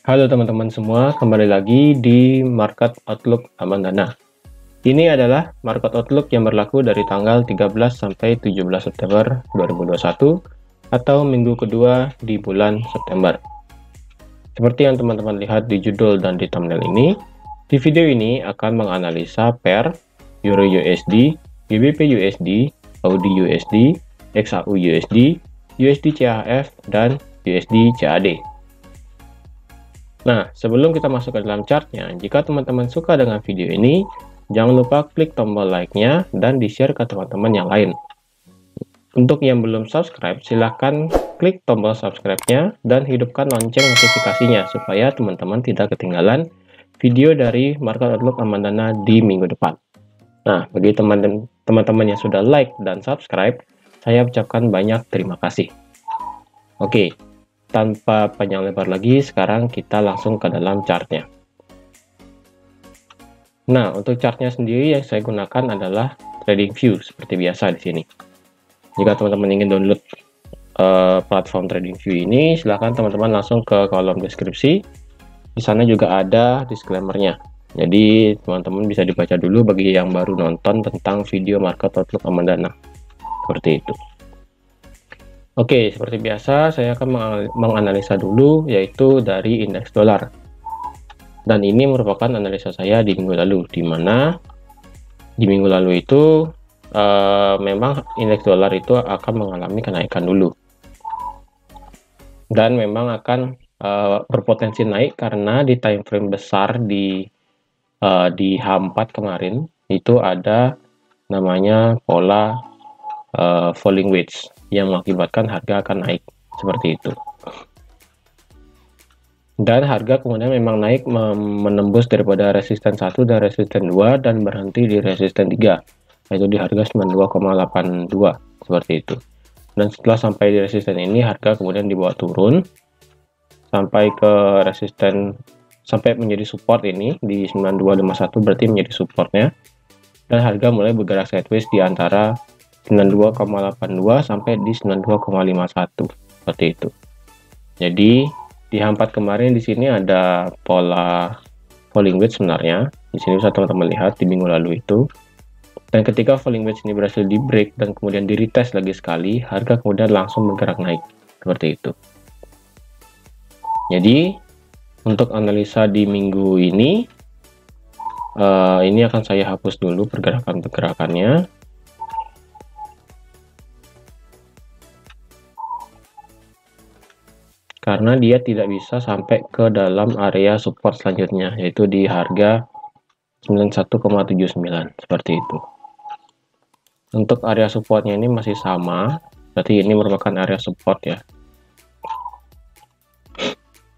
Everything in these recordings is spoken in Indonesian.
Halo teman-teman semua, kembali lagi di Market Outlook Aman Dana. Ini adalah Market Outlook yang berlaku dari tanggal 13 sampai 17 September 2021 atau minggu kedua di bulan September. Seperti yang teman-teman lihat di judul dan di thumbnail ini, di video ini akan menganalisa pair Euro USD, GBP USD, Audi USD, XAU USD, USD CHF, dan USD CAD. Nah, sebelum kita masuk ke dalam chartnya, jika teman-teman suka dengan video ini, jangan lupa klik tombol like-nya dan di-share ke teman-teman yang lain. Untuk yang belum subscribe, silahkan klik tombol subscribe-nya dan hidupkan lonceng notifikasinya supaya teman-teman tidak ketinggalan video dari Market Outlook Aman Dana di minggu depan. Nah, bagi teman-teman yang sudah like dan subscribe, saya ucapkan banyak terima kasih. Oke. Tanpa panjang lebar lagi, sekarang kita langsung ke dalam chartnya. Nah, untuk chartnya sendiri yang saya gunakan adalah TradingView seperti biasa di sini. Jika teman-teman ingin download platform TradingView ini, silahkan teman-teman langsung ke kolom deskripsi. Di sana juga ada disclaimer-nya. Jadi teman-teman bisa dibaca dulu bagi yang baru nonton tentang video Market Outlook Aman Dana. Seperti itu. Oke, seperti biasa saya akan menganalisa dulu yaitu dari indeks dolar. Dan ini merupakan analisa saya di minggu lalu, di mana di minggu lalu itu memang indeks dolar itu akan mengalami kenaikan dulu. Dan memang akan berpotensi naik karena di time frame besar di H4 kemarin itu ada namanya pola falling wedge yang mengakibatkan harga akan naik seperti itu. Dan harga kemudian memang naik menembus daripada resisten 1 dan resisten 2 dan berhenti di resisten 3, yaitu di harga 92,82 seperti itu. Dan setelah sampai di resisten ini, harga kemudian dibawa turun sampai ke resisten, sampai menjadi support ini di 9251, berarti menjadi supportnya. Dan harga mulai bergerak sideways di antara 92,82 sampai di 92,51 seperti itu. Jadi di H4 kemarin di sini ada pola falling wedge sebenarnya. Di sini bisa teman-teman lihat di minggu lalu itu. Dan ketika falling wedge ini berhasil di break dan kemudian di retest lagi sekali, harga kemudian langsung bergerak naik seperti itu. Jadi untuk analisa di minggu ini akan saya hapus dulu pergerakannya. Karena dia tidak bisa sampai ke dalam area support selanjutnya, yaitu di harga 91,79 seperti itu. Untuk area supportnya ini masih sama, berarti ini merupakan area support ya.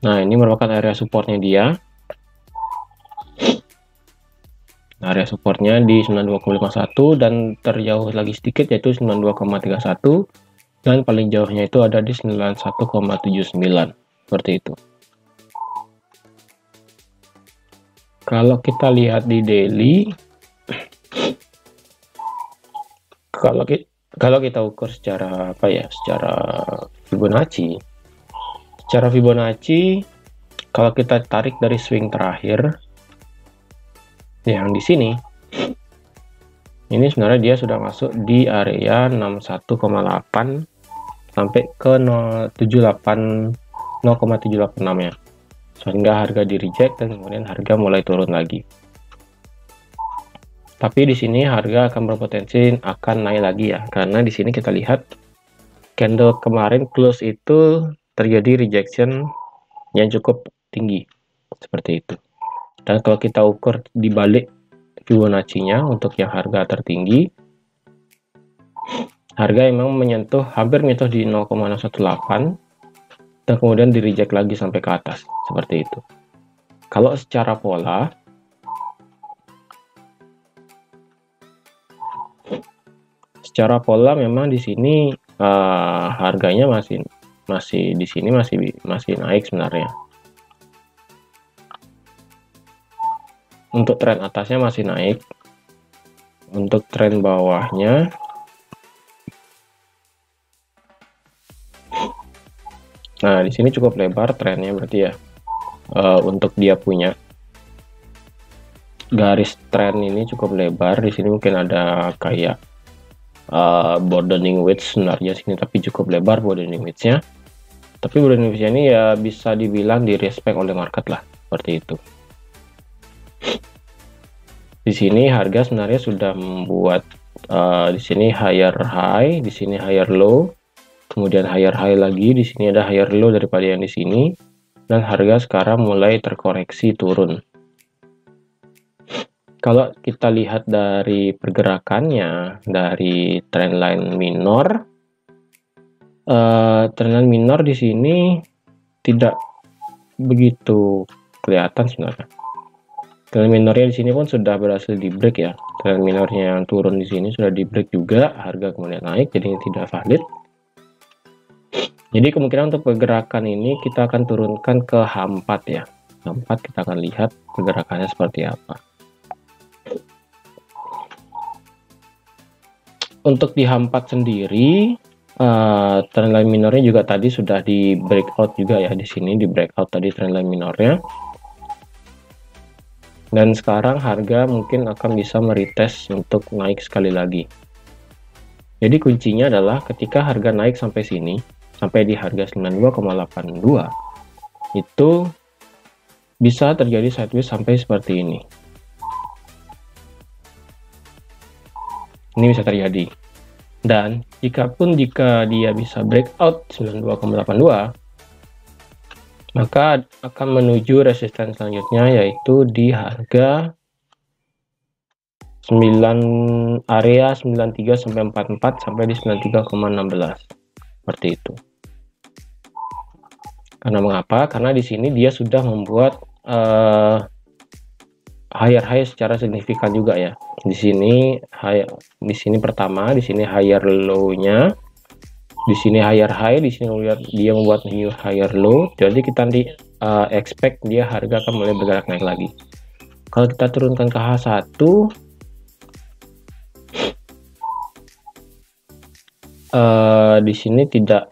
Nah, ini merupakan area supportnya dia. Area supportnya di 92,51 dan terjauh lagi sedikit yaitu 92,31. Dan paling jauhnya itu ada di 91,79 seperti itu. Kalau kita lihat di daily, kalau kita ukur secara secara Fibonacci. Secara Fibonacci, kalau kita tarik dari swing terakhir yang di sini, ini sebenarnya dia sudah masuk di area 61,8 sampai ke 0,786 ya, sehingga harga di reject dan kemudian harga mulai turun lagi. Tapi di sini harga akan berpotensi akan naik lagi ya, karena di sini kita lihat candle kemarin close itu terjadi rejection yang cukup tinggi seperti itu. Dan kalau kita ukur di balik Fibonacci-nya untuk yang harga tertinggi, harga memang hampir menyentuh di 0,618 dan kemudian di reject lagi sampai ke atas seperti itu. Kalau secara pola memang di sini harganya masih di sini masih naik sebenarnya. Untuk tren atasnya masih naik. Untuk tren bawahnya Nah, di sini cukup lebar trennya berarti ya. untuk dia punya garis trend ini cukup lebar. Di sini mungkin ada kayak broadening wedge sebenarnya sini, tapi cukup lebar broadening wedge-nya. Tapi broadening wedge-nya ini ya bisa dibilang di respect oleh market lah, seperti itu. Di sini harga sebenarnya sudah membuat di sini higher high, di sini higher low, kemudian higher high lagi, di sini ada higher low daripada yang di sini, dan harga sekarang mulai terkoreksi turun. Kalau kita lihat dari pergerakannya dari trendline minor, trendline minor di sini tidak begitu kelihatan sebenarnya. Trend minornya di sini pun sudah berhasil di break ya. Trend minornya yang turun di sini sudah di break juga, harga kemudian naik, jadi ini tidak valid. Jadi kemungkinan untuk pergerakan ini kita akan turunkan ke H4 ya. H4 kita akan lihat pergerakannya seperti apa. Untuk di H4 sendiri, trendline minornya juga tadi sudah di breakout juga ya, di sini di breakout tadi trendline minornya. Dan sekarang harga mungkin akan bisa meretest untuk naik sekali lagi. Jadi kuncinya adalah ketika harga naik sampai sini, sampai di harga 92,82, itu bisa terjadi sideways sampai seperti ini. Ini bisa terjadi. Dan jika dia bisa breakout 92,82, maka akan menuju resisten selanjutnya, yaitu di harga area 93 sampai 44 sampai di 93,16, seperti itu. Karena mengapa? Karena di sini dia sudah membuat higher high secara signifikan juga ya. Di sini pertama, di sini higher low-nya, di sini higher high, di sini dia membuat new higher low. Jadi kita nanti expect dia harga akan mulai bergerak naik lagi. Kalau kita turunkan ke H1, di sini tidak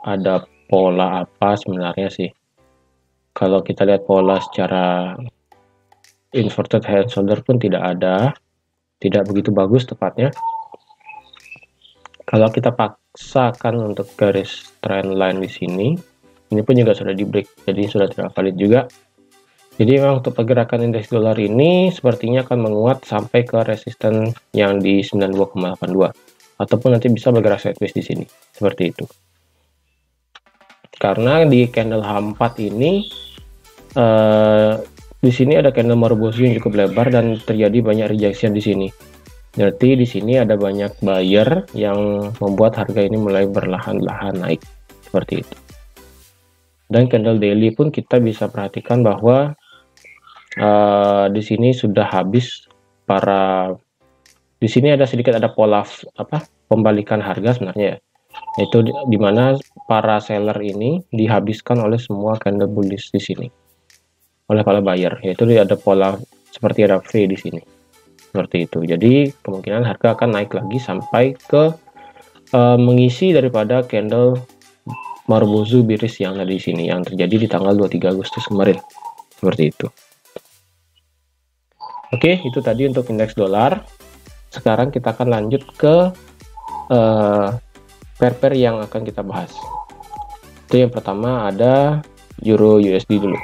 ada pola apa sebenarnya sih. Kalau kita lihat pola secara inverted head shoulder pun tidak begitu bagus tepatnya. Kalau kita paksakan untuk garis trend line di sini, ini pun juga sudah di break, jadi sudah tidak valid juga. Jadi memang untuk pergerakan indeks dolar ini sepertinya akan menguat sampai ke resisten yang di 92,82, ataupun nanti bisa bergerak sideways di sini, seperti itu. Karena di candle H4 ini di sini ada candle Marubozu yang cukup lebar dan terjadi banyak rejection di sini. Berarti di sini ada banyak buyer yang membuat harga ini mulai berlahan-lahan naik, seperti itu. Dan candle daily pun kita bisa perhatikan bahwa di sini sudah habis di sini ada pola pembalikan harga sebenarnya ya. Yaitu di mana para seller ini dihabiskan oleh semua candle bullish di sini oleh para buyer, yaitu ada pola seperti ada V di sini. Seperti itu. Jadi kemungkinan harga akan naik lagi sampai ke mengisi daripada candle Marubozu bearish yang ada di sini, yang terjadi di tanggal 23 Agustus kemarin. Seperti itu. Oke, itu tadi untuk indeks dolar. Sekarang kita akan lanjut ke pair yang akan kita bahas. Itu yang pertama ada Euro USD dulu.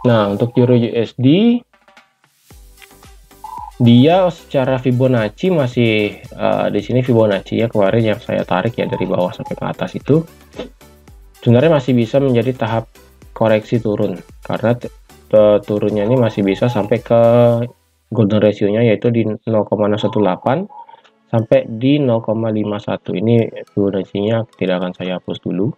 Nah, untuk Euro USD, dia secara Fibonacci masih di sini Fibonacci ya, kemarin yang saya tarik ya dari bawah sampai ke atas itu sebenarnya masih bisa menjadi tahap koreksi turun, karena turunnya ini masih bisa sampai ke golden ratio-nya yaitu di 0,618 sampai di 0,51. Ini Fibonacci-nya tidak akan saya hapus dulu,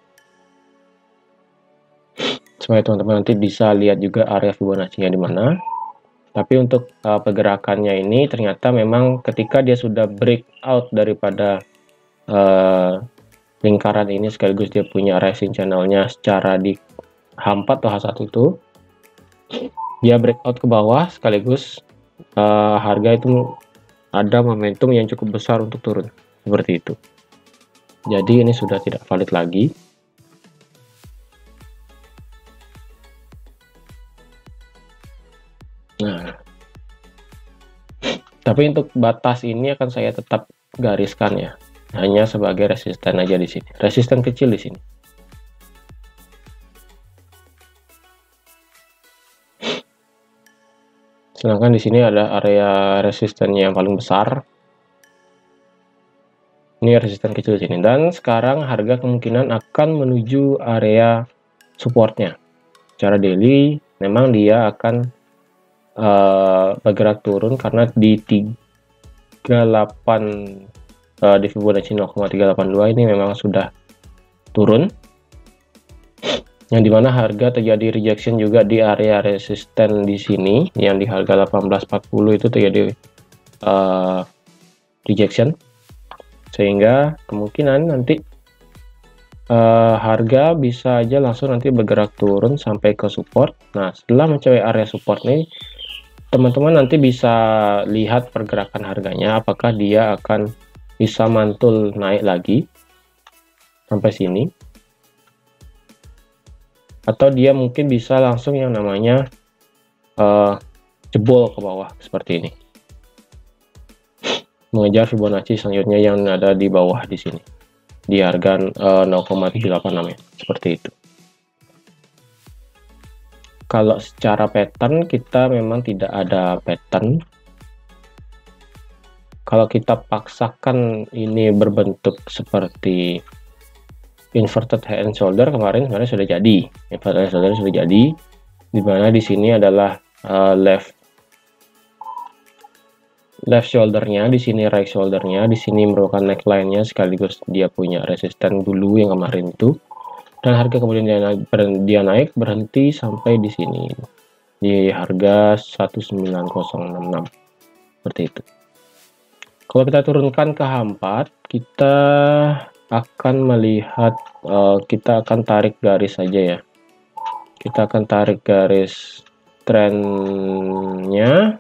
supaya teman-teman nanti bisa lihat juga area Fibonacci-nya di mana. Tapi untuk pergerakannya ini ternyata memang ketika dia sudah breakout daripada lingkaran ini, sekaligus dia punya rising channel-nya secara di H4 atau H1 itu, dia breakout ke bawah sekaligus harga itu ada momentum yang cukup besar untuk turun, seperti itu. Jadi ini sudah tidak valid lagi. Tapi untuk batas ini akan saya tetap gariskan ya, hanya sebagai resisten aja di sini, resisten kecil di sini. Sedangkan di sini ada area resistennya yang paling besar. Ini resisten kecil di sini, dan sekarang harga kemungkinan akan menuju area supportnya. Secara daily memang dia akan bergerak turun karena di 38 di Fibonacci 0,382 ini memang sudah turun, yang dimana harga terjadi rejection juga di area resisten di sini, yang di harga 1840 itu terjadi rejection, sehingga kemungkinan nanti harga bisa aja langsung nanti bergerak turun sampai ke support. Nah, setelah mencapai area support nih, teman-teman nanti bisa lihat pergerakan harganya, apakah dia akan bisa mantul naik lagi sampai sini, atau dia mungkin bisa langsung yang namanya jebol ke bawah seperti ini, mengejar Fibonacci selanjutnya yang ada di bawah di sini di harga 0,786 ya, seperti itu. Kalau secara pattern kita memang tidak ada pattern. Kalau kita paksakan ini berbentuk seperti inverted head and shoulder, kemarin sebenarnya sudah jadi. Inverted head and shoulder sudah jadi, dimana di sini adalah left shouldernya, di sini right shouldernya, di sini merupakan neckline-nya, sekaligus dia punya resisten dulu yang kemarin itu, dan harga kemudian dia naik berhenti sampai di sini di harga 19066 seperti itu. Kalau kita turunkan ke H4, kita akan melihat kita akan tarik garis saja ya, kita akan tarik garis trennya.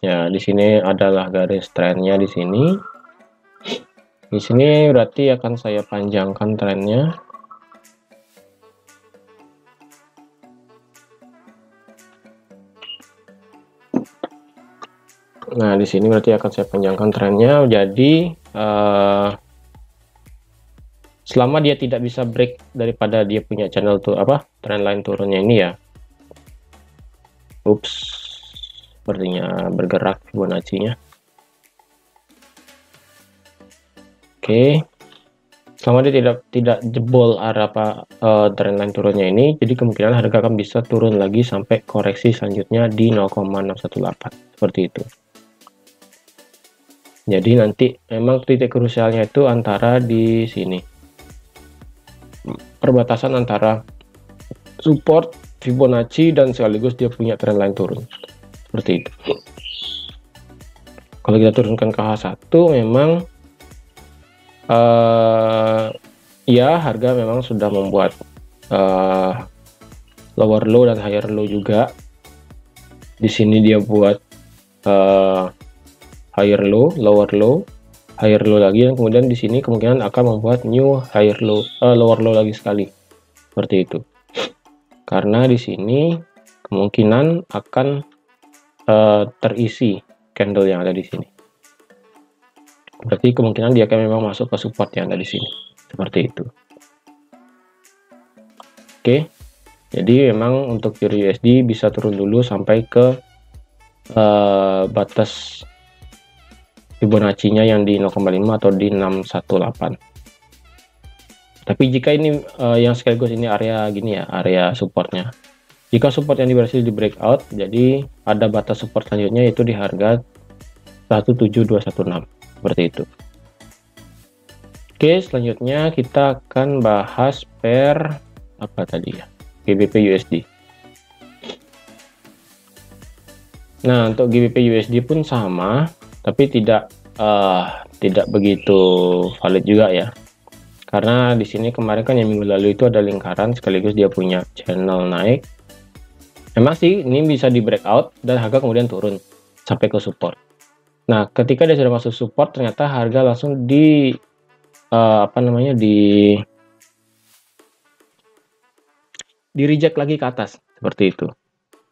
Ya, di sini adalah garis trennya di sini. Di sini berarti akan saya panjangkan trennya. Nah, di sini berarti akan saya panjangkan trennya. Jadi selama dia tidak bisa break daripada dia punya channel tuh trend line turunnya ini ya. Ups. Sepertinya bergerak Fibonacci-nya. Oke, selama dia tidak jebol arah trendline turunnya ini, jadi kemungkinan harga akan bisa turun lagi sampai koreksi selanjutnya di 0,618 seperti itu. Jadi nanti memang titik krusialnya itu antara di sini, perbatasan antara support Fibonacci dan sekaligus dia punya trendline turun. Seperti itu. Kalau kita turunkan ke H1 memang ya harga memang sudah membuat lower low dan higher low juga. Di sini dia buat higher low, lower low, higher low lagi, dan kemudian di sini kemungkinan akan membuat new higher low, lower low lagi sekali. Seperti itu. Karena di sini kemungkinan akan terisi candle yang ada di sini. Berarti kemungkinan dia akan memang masuk ke support yang ada di sini. Seperti itu. Oke. Jadi memang untuk Euro USD bisa turun dulu sampai ke batas Fibonacci-nya yang di 0,5 atau di 618. Tapi jika ini yang sekaligus ini area gini ya, area supportnya. Jika support yang berhasil di breakout, jadi ada batas support selanjutnya yaitu di harga 17216 seperti itu. Oke, selanjutnya kita akan bahas pair apa tadi ya, GBP USD. Nah, untuk GBP USD pun sama, tapi tidak begitu valid juga ya. Karena di sini kemarin kan yang minggu lalu itu ada lingkaran sekaligus dia punya channel naik. Memang sih ini bisa di breakout dan harga kemudian turun sampai ke support. Nah, ketika dia sudah masuk support, ternyata harga langsung di di reject lagi ke atas seperti itu.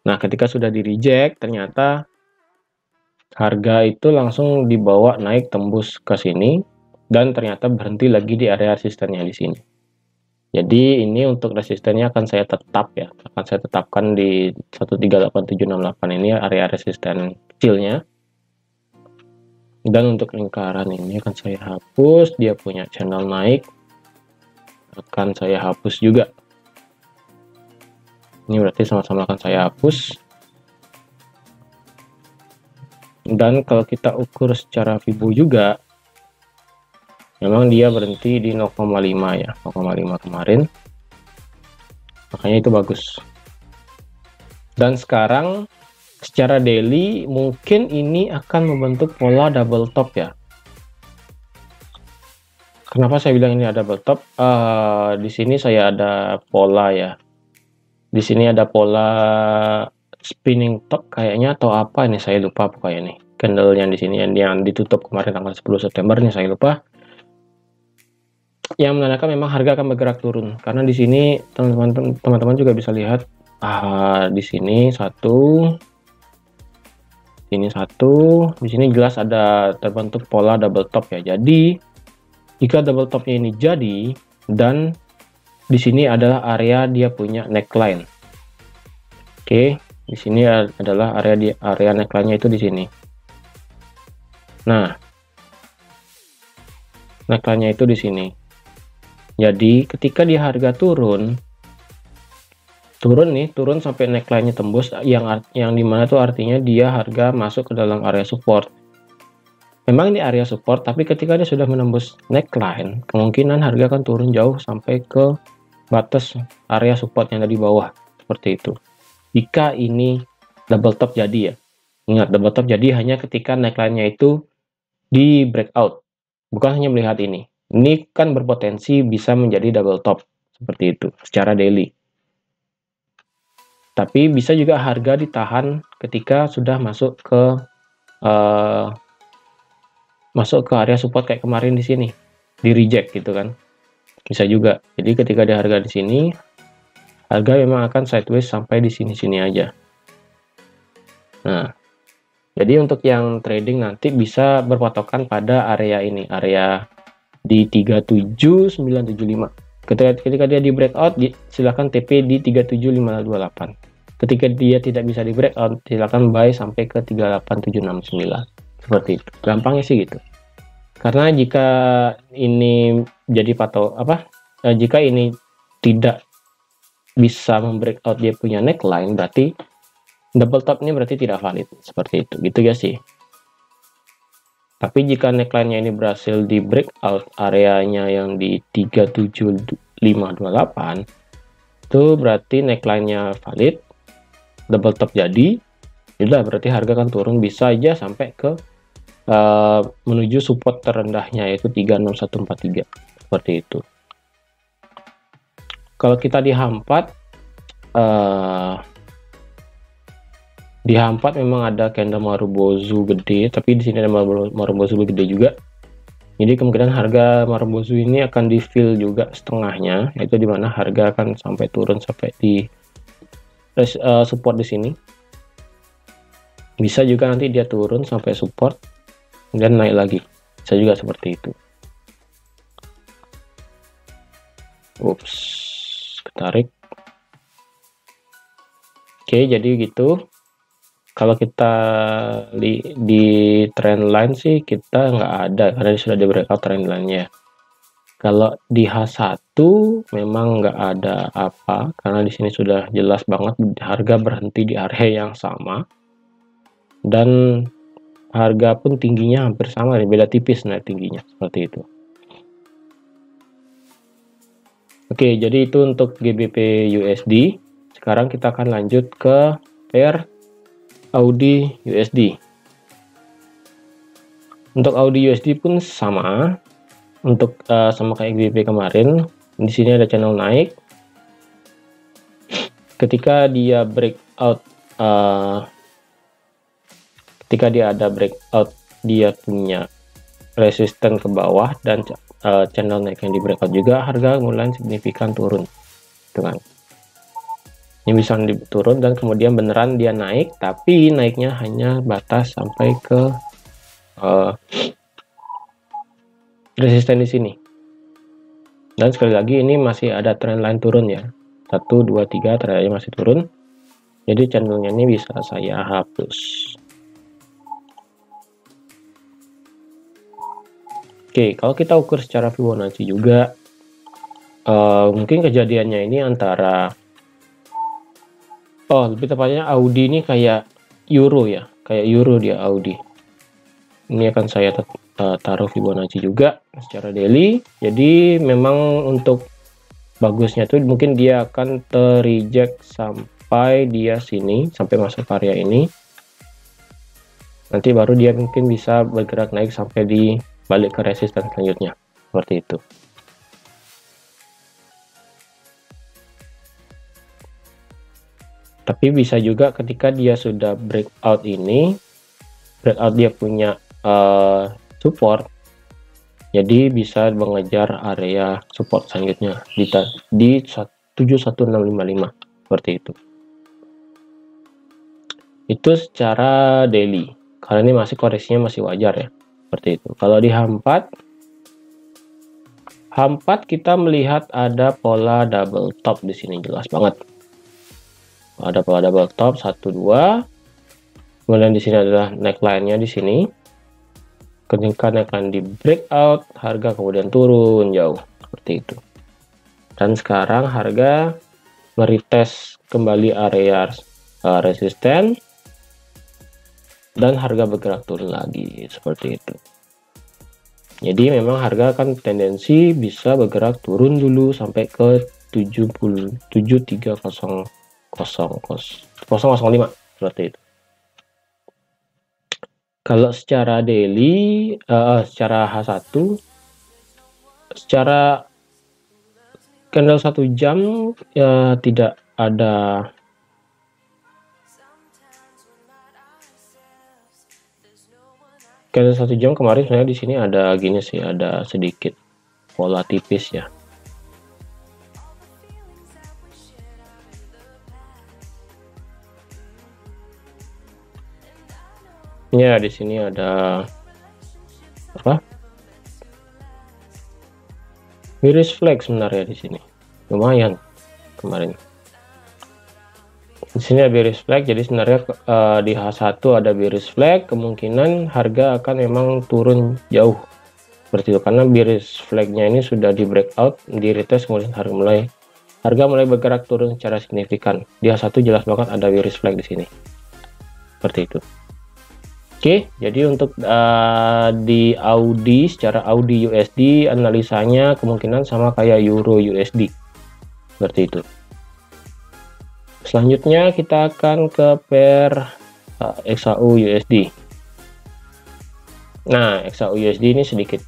Nah, ketika sudah di reject, ternyata harga itu langsung dibawa naik tembus ke sini dan ternyata berhenti lagi di area resistennya di sini. Jadi ini untuk resistennya akan saya tetapkan di 138768 ini area resisten kecilnya. Dan untuk lingkaran ini akan saya hapus, dia punya channel naik akan saya hapus juga. Ini berarti sama-sama akan saya hapus. Dan kalau kita ukur secara Fibo juga, memang dia berhenti di 0,5 ya, 0,5 kemarin. Makanya itu bagus. Dan sekarang secara daily mungkin ini akan membentuk pola double top ya. Kenapa saya bilang ini ada double top? Di sini saya ada pola ya. Di sini ada pola spinning top kayaknya atau apa ini, saya lupa pokoknya nih. Candle yang di sini yang ditutup kemarin tanggal 10 September nih saya lupa. Yang menandakan memang harga akan bergerak turun karena di sini teman-teman juga bisa lihat di sini satu, ini satu, di sini jelas ada terbentuk pola double top ya. Jadi jika double topnya ini jadi dan di sini adalah area dia punya neckline. Oke, di sini adalah area neckline-nya itu di sini. Nah, neckline-nya itu di sini. Jadi ketika di harga turun sampai neckline-nya tembus, yang dimana tuh artinya dia harga masuk ke dalam area support. Memang ini area support, tapi ketika dia sudah menembus neckline, kemungkinan harga akan turun jauh sampai ke batas area support yang ada di bawah seperti itu. Jika ini double top jadi ya, ingat double top jadi hanya ketika neckline-nya itu di breakout, bukan hanya melihat ini kan berpotensi bisa menjadi double top seperti itu secara daily. Tapi bisa juga harga ditahan ketika sudah masuk ke area support kayak kemarin di sini, di reject gitu kan, bisa juga. Jadi ketika di harga di sini, harga memang akan sideways sampai di sini aja. Nah, jadi untuk yang trading nanti bisa berpatokan pada area ini, area di 37975. Ketika dia di breakout, silakan TP di 37528. Ketika dia tidak bisa di breakout, silakan buy sampai ke 38769. Seperti itu. Gampangnya sih gitu. Karena jika ini jadi jika ini tidak bisa membreakout dia punya neckline, berarti double top ini berarti tidak valid. Seperti itu. Gitu ya sih. Tapi jika neckline-nya ini berhasil di breakout areanya yang di 37528, itu berarti neckline-nya valid, double top jadi, sudah berarti harga akan turun bisa aja sampai ke menuju support terendahnya yaitu 36143 seperti itu. Kalau kita dihampat memang ada candle Marubozu gede, tapi di sini ada Marubozu gede juga. Jadi kemungkinan harga Marubozu ini akan di fill juga setengahnya, yaitu dimana harga akan sampai turun sampai di support di sini. Bisa juga nanti dia turun sampai support dan naik lagi, bisa juga seperti itu. Ups, ketarik. Oke, jadi gitu. Kalau kita di trend line sih kita nggak ada karena sudah di breakout trend line-nya. Kalau di H1 memang nggak ada apa karena di sini sudah jelas banget harga berhenti di area yang sama dan harga pun tingginya hampir sama, beda tipis naik tingginya seperti itu. Oke, jadi itu untuk GBP USD. Sekarang kita akan lanjut ke pair Audi USD. Untuk Audi USD pun sama, untuk sama kayak GBP kemarin. Di sini ada channel naik. Ketika dia breakout, dia punya resisten ke bawah dan channel naik yang di breakout juga, harga mulai signifikan turun, gitu kan. Ini bisa turun dan kemudian beneran dia naik, tapi naiknya hanya batas sampai ke resisten di sini. Dan sekali lagi ini masih ada trend line turun ya. 1 2 3 trendnya masih turun. Jadi channelnya ini bisa saya hapus. Oke, kalau kita ukur secara Fibonacci juga, mungkin kejadiannya ini antara, lebih tepatnya Audi ini kayak euro ya, kayak euro dia Audi. Ini akan saya taruh Fibonacci juga secara daily. Jadi memang untuk bagusnya tuh mungkin dia akan terreject sampai dia sini, sampai masuk area ini. Nanti baru dia mungkin bisa bergerak naik sampai di balik ke resisten selanjutnya, seperti itu. Tapi bisa juga ketika dia sudah breakout ini, breakout dia punya support, jadi bisa mengejar area support selanjutnya di 71655, seperti itu. Itu secara daily, karena ini masih koreksinya masih wajar ya, seperti itu. Kalau di H4 kita melihat ada pola double top di sini, jelas banget. Ada pola double top 1 2. Kemudian di sini adalah neckline-nya di sini. Ketika neckline di breakout, harga kemudian turun jauh seperti itu. Dan sekarang harga meretest kembali area resisten dan harga bergerak turun lagi seperti itu. Jadi memang harga akan tendensi bisa bergerak turun dulu sampai ke 73005 seperti itu. Kalau secara daily, secara H1, secara candle 1 jam ya tidak ada candle 1 jam kemarin. Sebenarnya di sini ada gini sih, ada sedikit pola tipis ya. Ya, di sini ada apa? Bearish flag sebenarnya di sini. Lumayan kemarin. Di sini ada bearish flag, jadi sebenarnya di H1 ada bearish flag, kemungkinan harga akan memang turun jauh seperti itu, karena bearish flagnya ini sudah di breakout, di retest, kemudian harga mulai bergerak turun secara signifikan. Di H1 jelas banget ada bearish flag di sini, seperti itu. Oke, jadi untuk di Audi, secara Audi USD analisanya kemungkinan sama kayak Euro USD, seperti itu. Selanjutnya kita akan ke pair XAU USD. Nah, XAU USD ini sedikit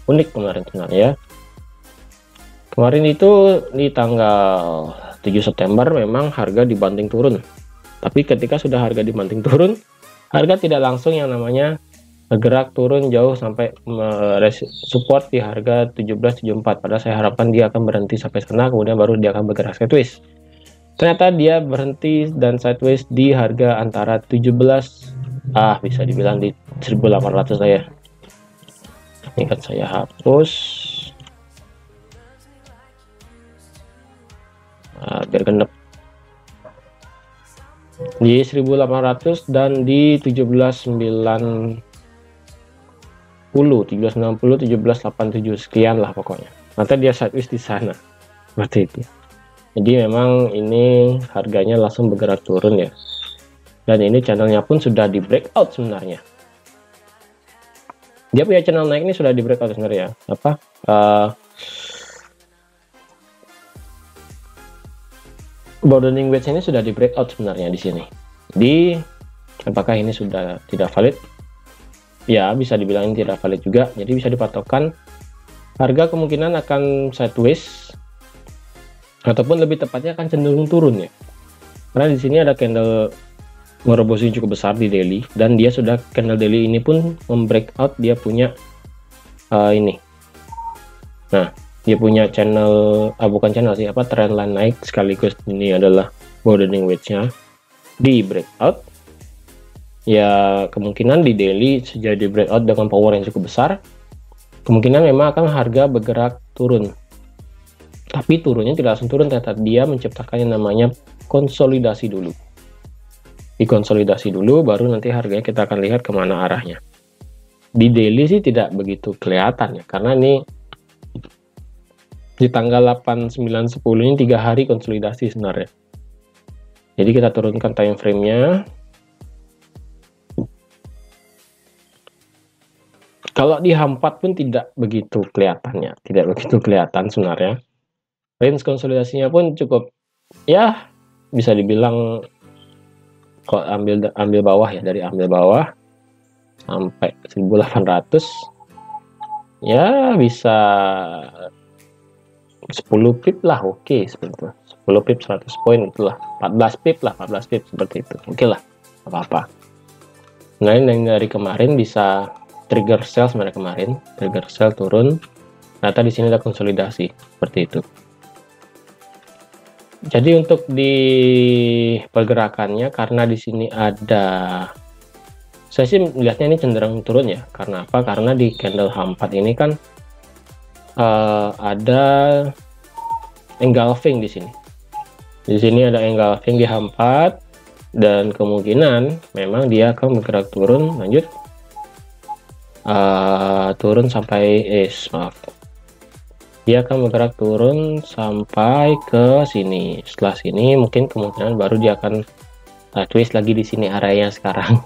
unik kemarin sebenarnya. Kemarin itu di tanggal 7 September memang harga dibanting turun. Tapi ketika sudah harga dibanting turun, harga tidak langsung yang namanya bergerak turun jauh sampai support di harga 1774. Padahal saya harapkan dia akan berhenti sampai sana, kemudian baru dia akan bergerak sideways. Ternyata dia berhenti dan sideways di harga antara 17, bisa dibilang di 1800 saya. Ini kan saya hapus. Biar genep. Di 1800 dan di 1790, 1787 sekian lah pokoknya. Nanti dia sideways di sana, seperti itu. Jadi memang ini harganya langsung bergerak turun ya. Dan ini channelnya pun sudah di breakout sebenarnya. Dia punya channel naik ini sudah di breakout sebenarnya. Broadening wedge ini sudah di breakout sebenarnya di sini. Jadi apakah ini sudah tidak valid? Ya, bisa dibilang ini tidak valid juga. Jadi bisa dipatokkan harga kemungkinan akan sideways ataupun lebih tepatnya akan cenderung turun ya. Karena di sini ada candle merobosi cukup besar di daily, dan dia sudah candle daily ini pun membreakout, dia punya ini. Nah, dia punya channel, bukan channel sih, trendline naik sekaligus ini adalah broadening wedge-nya di breakout, ya kemungkinan di daily jadi breakout dengan power yang cukup besar, kemungkinan memang akan harga bergerak turun. Tapi turunnya tidak langsung turun, ternyata dia menciptakan yang namanya konsolidasi dulu. Dikonsolidasi dulu, baru nanti harganya kita akan lihat kemana arahnya. Di daily sih tidak begitu kelihatan ya, karena ini di tanggal 8, 9, 10 ini 3 hari konsolidasi sebenarnya. Jadi kita turunkan time frame-nya. Kalau di H4 pun tidak begitu kelihatannya, tidak begitu kelihatan sebenarnya. Range konsolidasinya pun cukup, ya bisa dibilang kalau ambil bawah ya, dari ambil bawah sampai 1800 ya bisa 10 pip lah, oke, seperti itu. 10 pip 100 poin itulah, 14 pip lah, 14 pip seperti itu, oke lah, apa-apa. Nah, ini dari kemarin bisa trigger sell sebenarnya, kemarin trigger sell turun, ternyata di sini ada konsolidasi seperti itu. Jadi untuk di pergerakannya, karena di sini ada, saya sih melihatnya ini cenderung turun ya. Karena apa? Karena di candle H4 ini kan ada engulfing di sini. Di sini ada engulfing di H4 dan kemungkinan memang dia akan bergerak turun, lanjut turun sampai maaf. Dia akan bergerak turun sampai ke sini. Setelah sini mungkin kemungkinan baru dia akan twist lagi di sini areanya sekarang.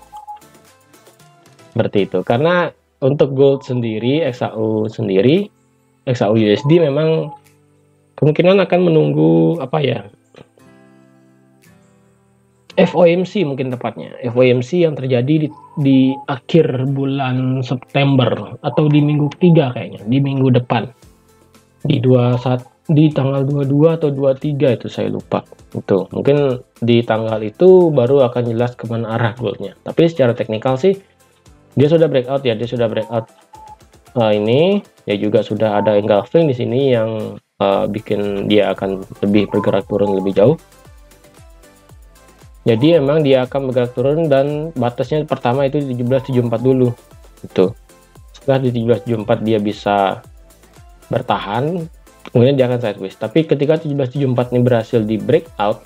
Seperti itu. Karena untuk gold sendiri, XAU sendiri, XAU USD memang kemungkinan akan menunggu apa ya, FOMC mungkin tepatnya, FOMC yang terjadi di akhir bulan September atau di minggu ketiga kayaknya, di minggu depan, di tanggal 22 atau 23 itu saya lupa. Itu mungkin di tanggal itu baru akan jelas kemana arah goldnya. Tapi secara teknikal sih dia sudah breakout ya, dia sudah breakout ini ya, juga sudah ada engulfing di sini yang bikin dia akan lebih bergerak turun lebih jauh. Jadi emang dia akan bergerak turun dan batasnya pertama itu di 1774 dulu. Itu. Setelah di 1774 dia bisa bertahan, kemudian dia akan sideways. Tapi ketika 1774 ini berhasil di breakout,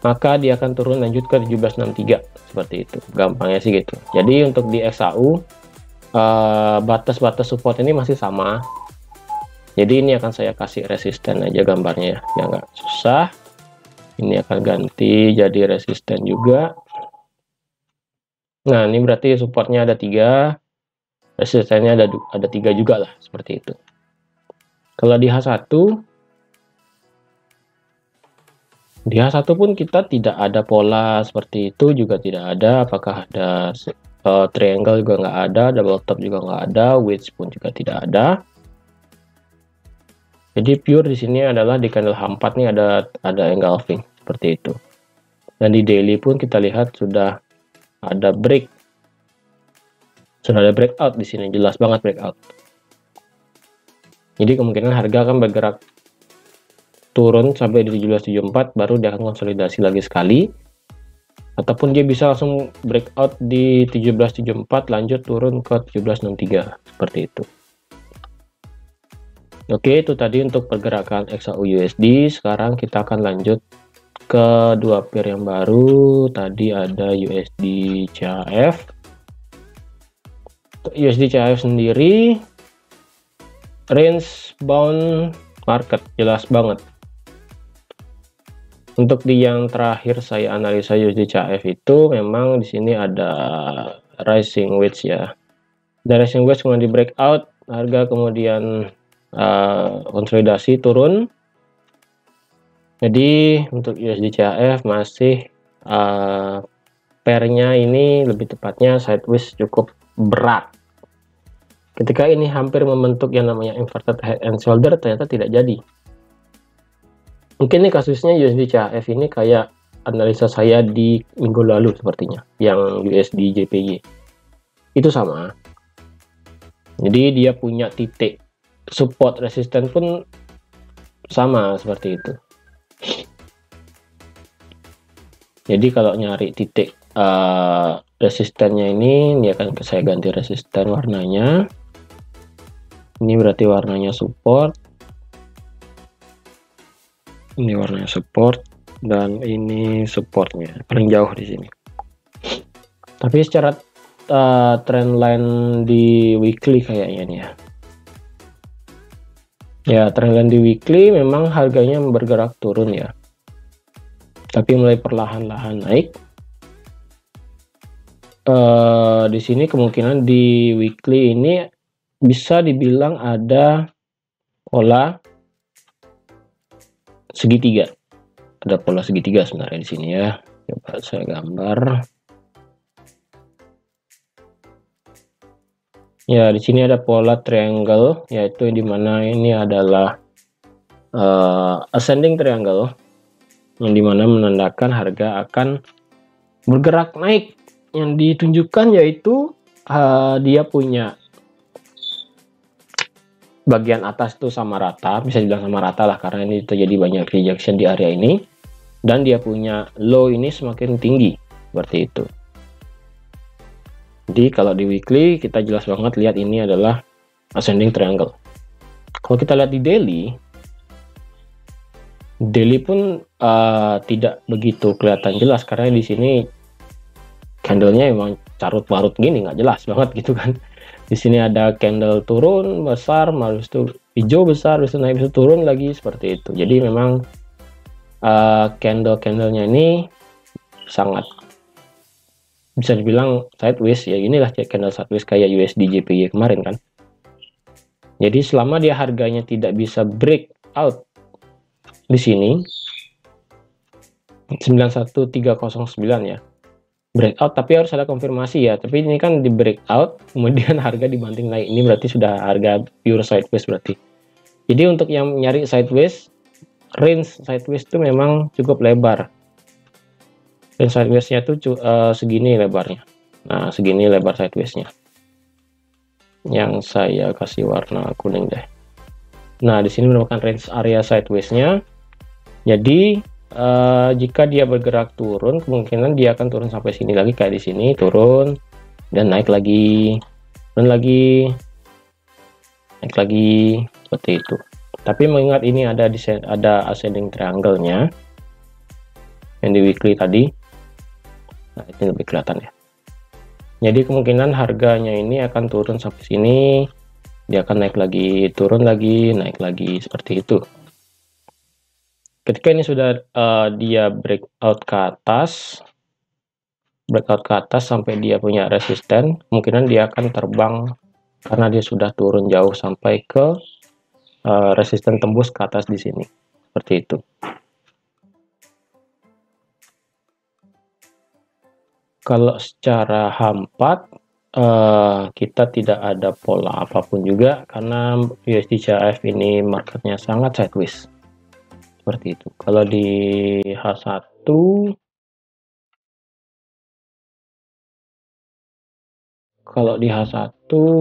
maka dia akan turun lanjut ke 1763 seperti itu. Gampangnya sih gitu. Jadi untuk di XAU batas-batas support ini masih sama. Jadi ini akan saya kasih resisten aja gambarnya ya, nggak susah. Ini akan ganti jadi resisten juga. Nah, ini berarti supportnya ada 3, resistennya ada 3 juga lah, seperti itu. Kalau di H1 pun kita tidak ada pola seperti itu, juga tidak ada. Apakah ada triangle juga nggak ada, double top juga nggak ada, wedge pun juga tidak ada. Jadi pure di sini adalah di candle H4 nih ada engulfing seperti itu. Dan di daily pun kita lihat sudah ada breakout di sini, jelas banget breakout. Jadi kemungkinan harga akan bergerak turun sampai di 1774, baru dia akan konsolidasi lagi sekali, ataupun dia bisa langsung breakout di 1774 lanjut turun ke 1763 seperti itu. Oke, itu tadi untuk pergerakan XAU USD. Sekarang kita akan lanjut ke dua pair yang baru. Tadi ada USD CHF. USD CHF sendiri range bound market, jelas banget. Untuk di yang terakhir saya analisa USD CHF itu memang di sini ada rising wedge ya. Dari rising wedge kemudian di breakout, harga kemudian konsolidasi turun. Jadi untuk USD CHF masih pairnya ini lebih tepatnya sideways cukup berat. Ketika ini hampir membentuk yang namanya inverted head and shoulder, ternyata tidak jadi. Mungkin ini kasusnya USD CHF ini kayak analisa saya di minggu lalu sepertinya, yang USD JPY. Itu sama. Jadi dia punya titik support resisten pun sama seperti itu. Jadi kalau nyari titik resistennya ini akan saya ganti resisten warnanya. Ini berarti warnanya support. Ini warnanya support dan ini supportnya paling jauh di sini. Tapi secara trendline di weekly kayaknya nih ya. Ya, trendline di weekly memang harganya bergerak turun ya. Tapi mulai perlahan-lahan naik. Di sini kemungkinan di weekly ini bisa dibilang ada pola segitiga. Ada pola segitiga sebenarnya di sini ya. Coba saya gambar. Ya, di sini ada pola triangle, yaitu di mana ini adalah ascending triangle, yang dimana menandakan harga akan bergerak naik. Yang ditunjukkan yaitu dia punya bagian atas itu sama rata, bisa dibilang sama rata lah karena ini terjadi banyak rejection di area ini, dan dia punya low ini semakin tinggi seperti itu. Jadi kalau di weekly kita jelas banget lihat ini adalah ascending triangle. Kalau kita lihat di daily pun tidak begitu kelihatan jelas karena di sini candlenya emang carut marut gini, nggak jelas banget gitu kan. Di sini ada candle turun besar, habis itu hijau besar, habis itu naik, habis itu turun lagi seperti itu. Jadi memang candle-candlenya ini sangat bisa dibilang sideways ya. Inilah candle sideways kayak USD JPY kemarin kan. Jadi selama dia harganya tidak bisa break out di sini 91309 ya, breakout, tapi harus ada konfirmasi ya. Tapi ini kan di breakout kemudian harga dibanting naik, ini berarti sudah harga pure sideways berarti. Jadi untuk yang nyari sideways, range sideways itu memang cukup lebar. Range sidewaysnya tuh segini lebarnya. Nah, segini lebar sidewaysnya. Yang saya kasih warna kuning deh. Nah, di sini merupakan range area sidewaysnya. Jadi jika dia bergerak turun, kemungkinan dia akan turun sampai sini lagi, kayak di sini turun dan naik lagi, turun lagi, naik lagi seperti itu. Tapi mengingat ini ada ascending triangle-nya yang di weekly tadi, nah ini lebih kelihatan ya. Jadi kemungkinan harganya ini akan turun sampai sini, dia akan naik lagi, turun lagi, naik lagi seperti itu. Ketika ini sudah dia breakout ke atas sampai dia punya resisten, kemungkinan dia akan terbang karena dia sudah turun jauh sampai ke resisten tembus ke atas di sini seperti itu. Kalau secara H4 kita tidak ada pola apapun juga karena USD CHF ini marketnya sangat sideways seperti itu. Kalau di H1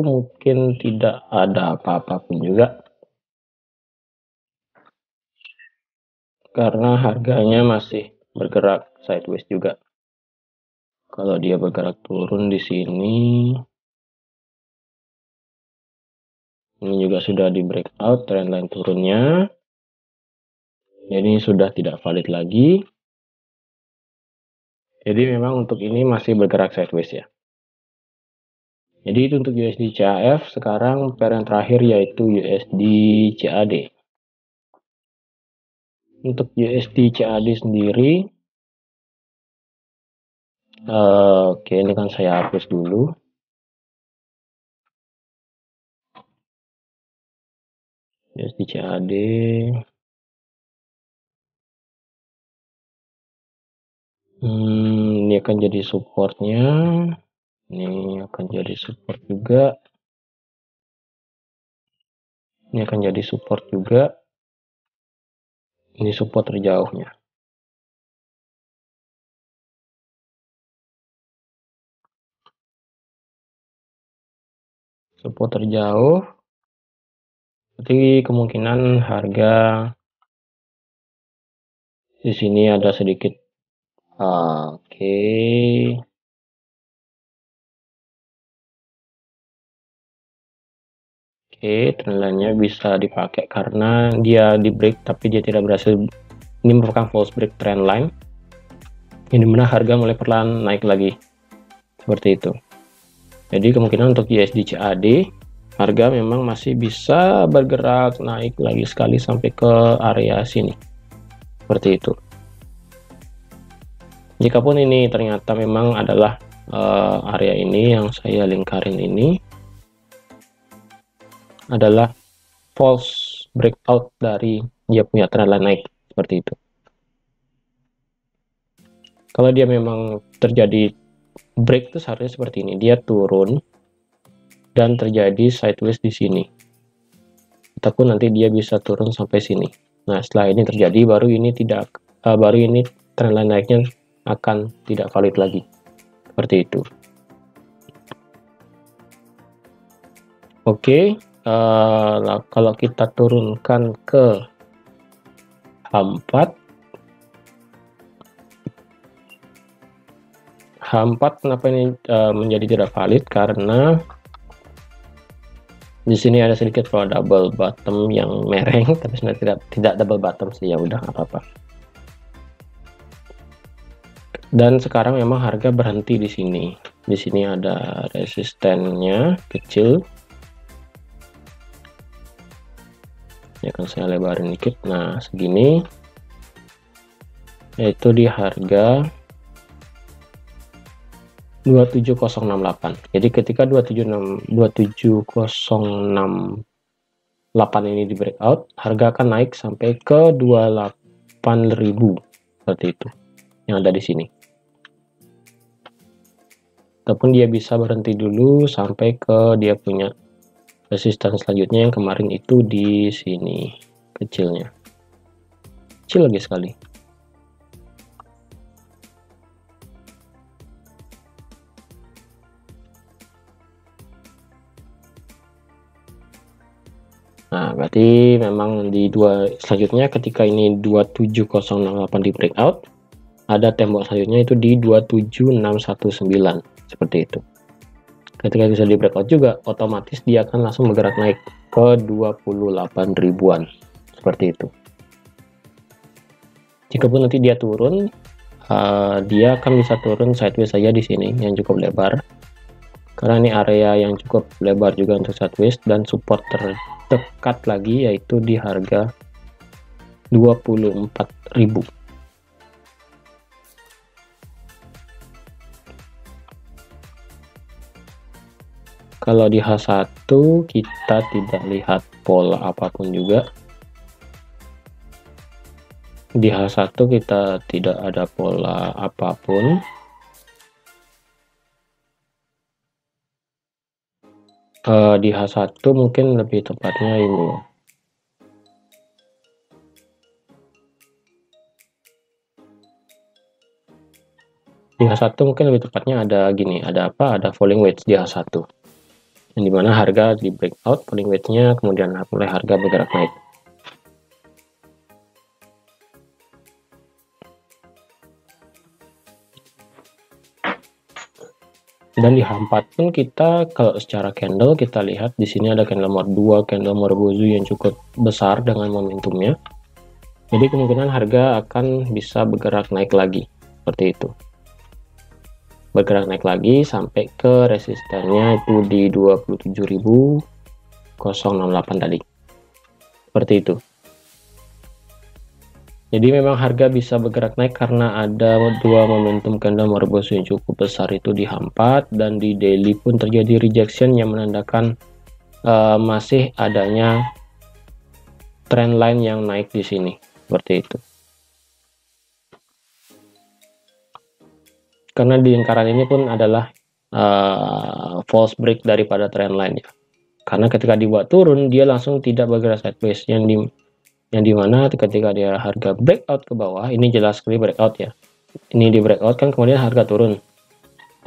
mungkin tidak ada apa-apapun juga karena harganya masih bergerak sideways juga. Kalau dia bergerak turun di sini, ini juga sudah di breakout trendline turunnya. Jadi sudah tidak valid lagi. Jadi memang untuk ini masih bergerak sideways ya. Jadi itu untuk USD CHF. Sekarang pair yang terakhir yaitu USD CAD. Untuk USD CAD sendiri, oke, ini kan saya hapus dulu. USD CAD. Ini akan jadi supportnya. Ini akan jadi support juga. Ini akan jadi support juga. Ini support terjauhnya. Support terjauh. Berarti kemungkinan harga Di sini ada sedikit oke. Oke, trendline-nya bisa dipakai karena dia di break tapi dia tidak berhasil. Ini merupakan false break trendline, yang dimana harga mulai perlahan naik lagi seperti itu. Jadi kemungkinan untuk USD CAD harga memang masih bisa bergerak naik lagi sekali sampai ke area sini seperti itu. Jikapun ini ternyata memang adalah area ini yang saya lingkarin ini adalah false breakout dari dia punya trendline naik seperti itu. Kalau dia memang terjadi break itu seharusnya seperti ini, dia turun dan terjadi sideways di sini, ataupun nanti dia bisa turun sampai sini. Nah, setelah ini terjadi baru ini trendline naiknya akan tidak valid lagi seperti itu. Oke, kalau kita turunkan ke H4 kenapa ini menjadi tidak valid, karena di sini ada sedikit double bottom yang mereng, tapi sebenarnya tidak double bottom sih, ya udah nggak apa-apa. Dan sekarang memang harga berhenti di sini. Di sini ada resistennya kecil. Ya kan, saya lebarin dikit. Nah, segini. Yaitu di harga 27068. Jadi ketika 27068 ini di breakout, harga akan naik sampai ke 28.000 seperti itu yang ada di sini. Ataupun dia bisa berhenti dulu sampai ke dia punya resisten selanjutnya yang kemarin itu di sini, kecilnya kecil lagi sekali. Nah, berarti memang di selanjutnya ketika ini 27068 di breakout, ada tembok selanjutnya itu di 27619 seperti itu. Ketika bisa di breakout juga, otomatis dia akan langsung bergerak naik ke 28 ribuan seperti itu. Jikapun nanti dia turun, dia akan bisa turun sideways saja di sini yang cukup lebar, karena ini area yang cukup lebar juga untuk sideways, dan support terdekat lagi yaitu di harga 24.000. Kalau di H1 kita tidak lihat pola apapun juga. Di H1 kita tidak ada pola apapun. Di H1 mungkin lebih tepatnya ini. Di H1 mungkin lebih tepatnya ada gini, ada falling wedge di H1. Yang dimana harga di breakout falling wedge-nya, kemudian mulai harga bergerak naik. Dan di H4 pun kita, kalau secara candle kita lihat di sini ada candle nomor 2, candle Marubozu yang cukup besar dengan momentumnya. Jadi kemungkinan harga akan bisa bergerak naik lagi seperti itu. Bergerak naik lagi sampai ke resistennya itu di 27.068 tadi. Seperti itu. Jadi memang harga bisa bergerak naik karena ada dua momentum candle Marubozu yang cukup besar itu di H4, dan di daily pun terjadi rejection yang menandakan masih adanya trendline yang naik di sini seperti itu. Karena di lingkaran ini pun adalah false break daripada trendline ya. Karena ketika dibuat turun dia langsung tidak bergerak sideways, yang dimana ketika dia harga breakout ke bawah, ini jelas sekali breakout ya, ini di breakout kan, kemudian harga turun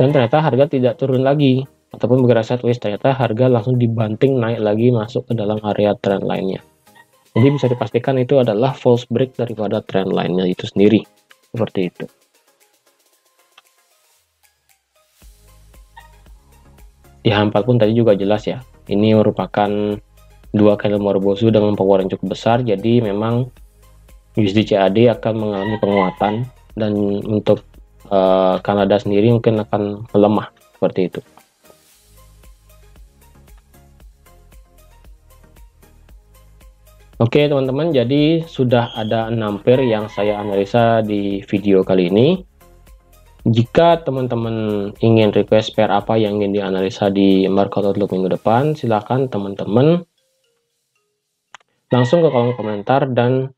dan ternyata harga tidak turun lagi ataupun bergerak sideways, ternyata harga langsung dibanting naik lagi masuk ke dalam area trend lainnya Jadi bisa dipastikan itu adalah false break daripada trend line-nya itu sendiri. Seperti itu. Di H4 pun tadi juga jelas ya. Ini merupakan dua candle Morbosu dengan power yang cukup besar. Jadi memang USD CAD akan mengalami penguatan, dan untuk Kanada sendiri mungkin akan melemah seperti itu. Oke teman-teman, jadi sudah ada 6 pair yang saya analisa di video kali ini. Jika teman-teman ingin request pair apa yang ingin dianalisa di market outlook minggu depan, silahkan teman-teman langsung ke kolom komentar dan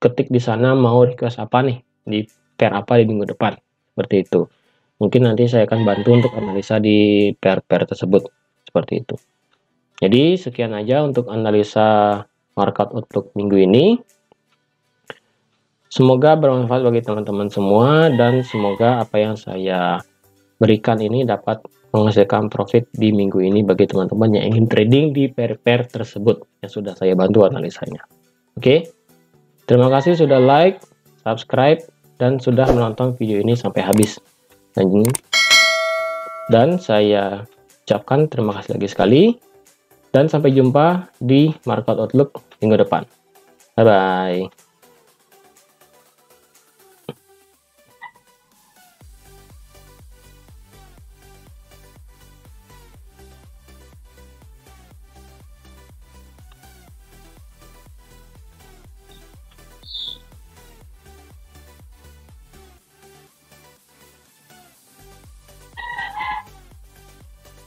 ketik di sana mau request apa nih, di pair apa di minggu depan, seperti itu. Mungkin nanti saya akan bantu untuk analisa di pair-pair tersebut, seperti itu. Jadi sekian aja untuk analisa market outlook minggu ini. Semoga bermanfaat bagi teman-teman semua, dan semoga apa yang saya berikan ini dapat menghasilkan profit di minggu ini bagi teman-teman yang ingin trading di pair-pair tersebut yang sudah saya bantu analisanya. Oke, terima kasih sudah like, subscribe, dan sudah menonton video ini sampai habis. Dan saya ucapkan terima kasih lagi sekali. Dan sampai jumpa di market outlook minggu depan. Bye-bye.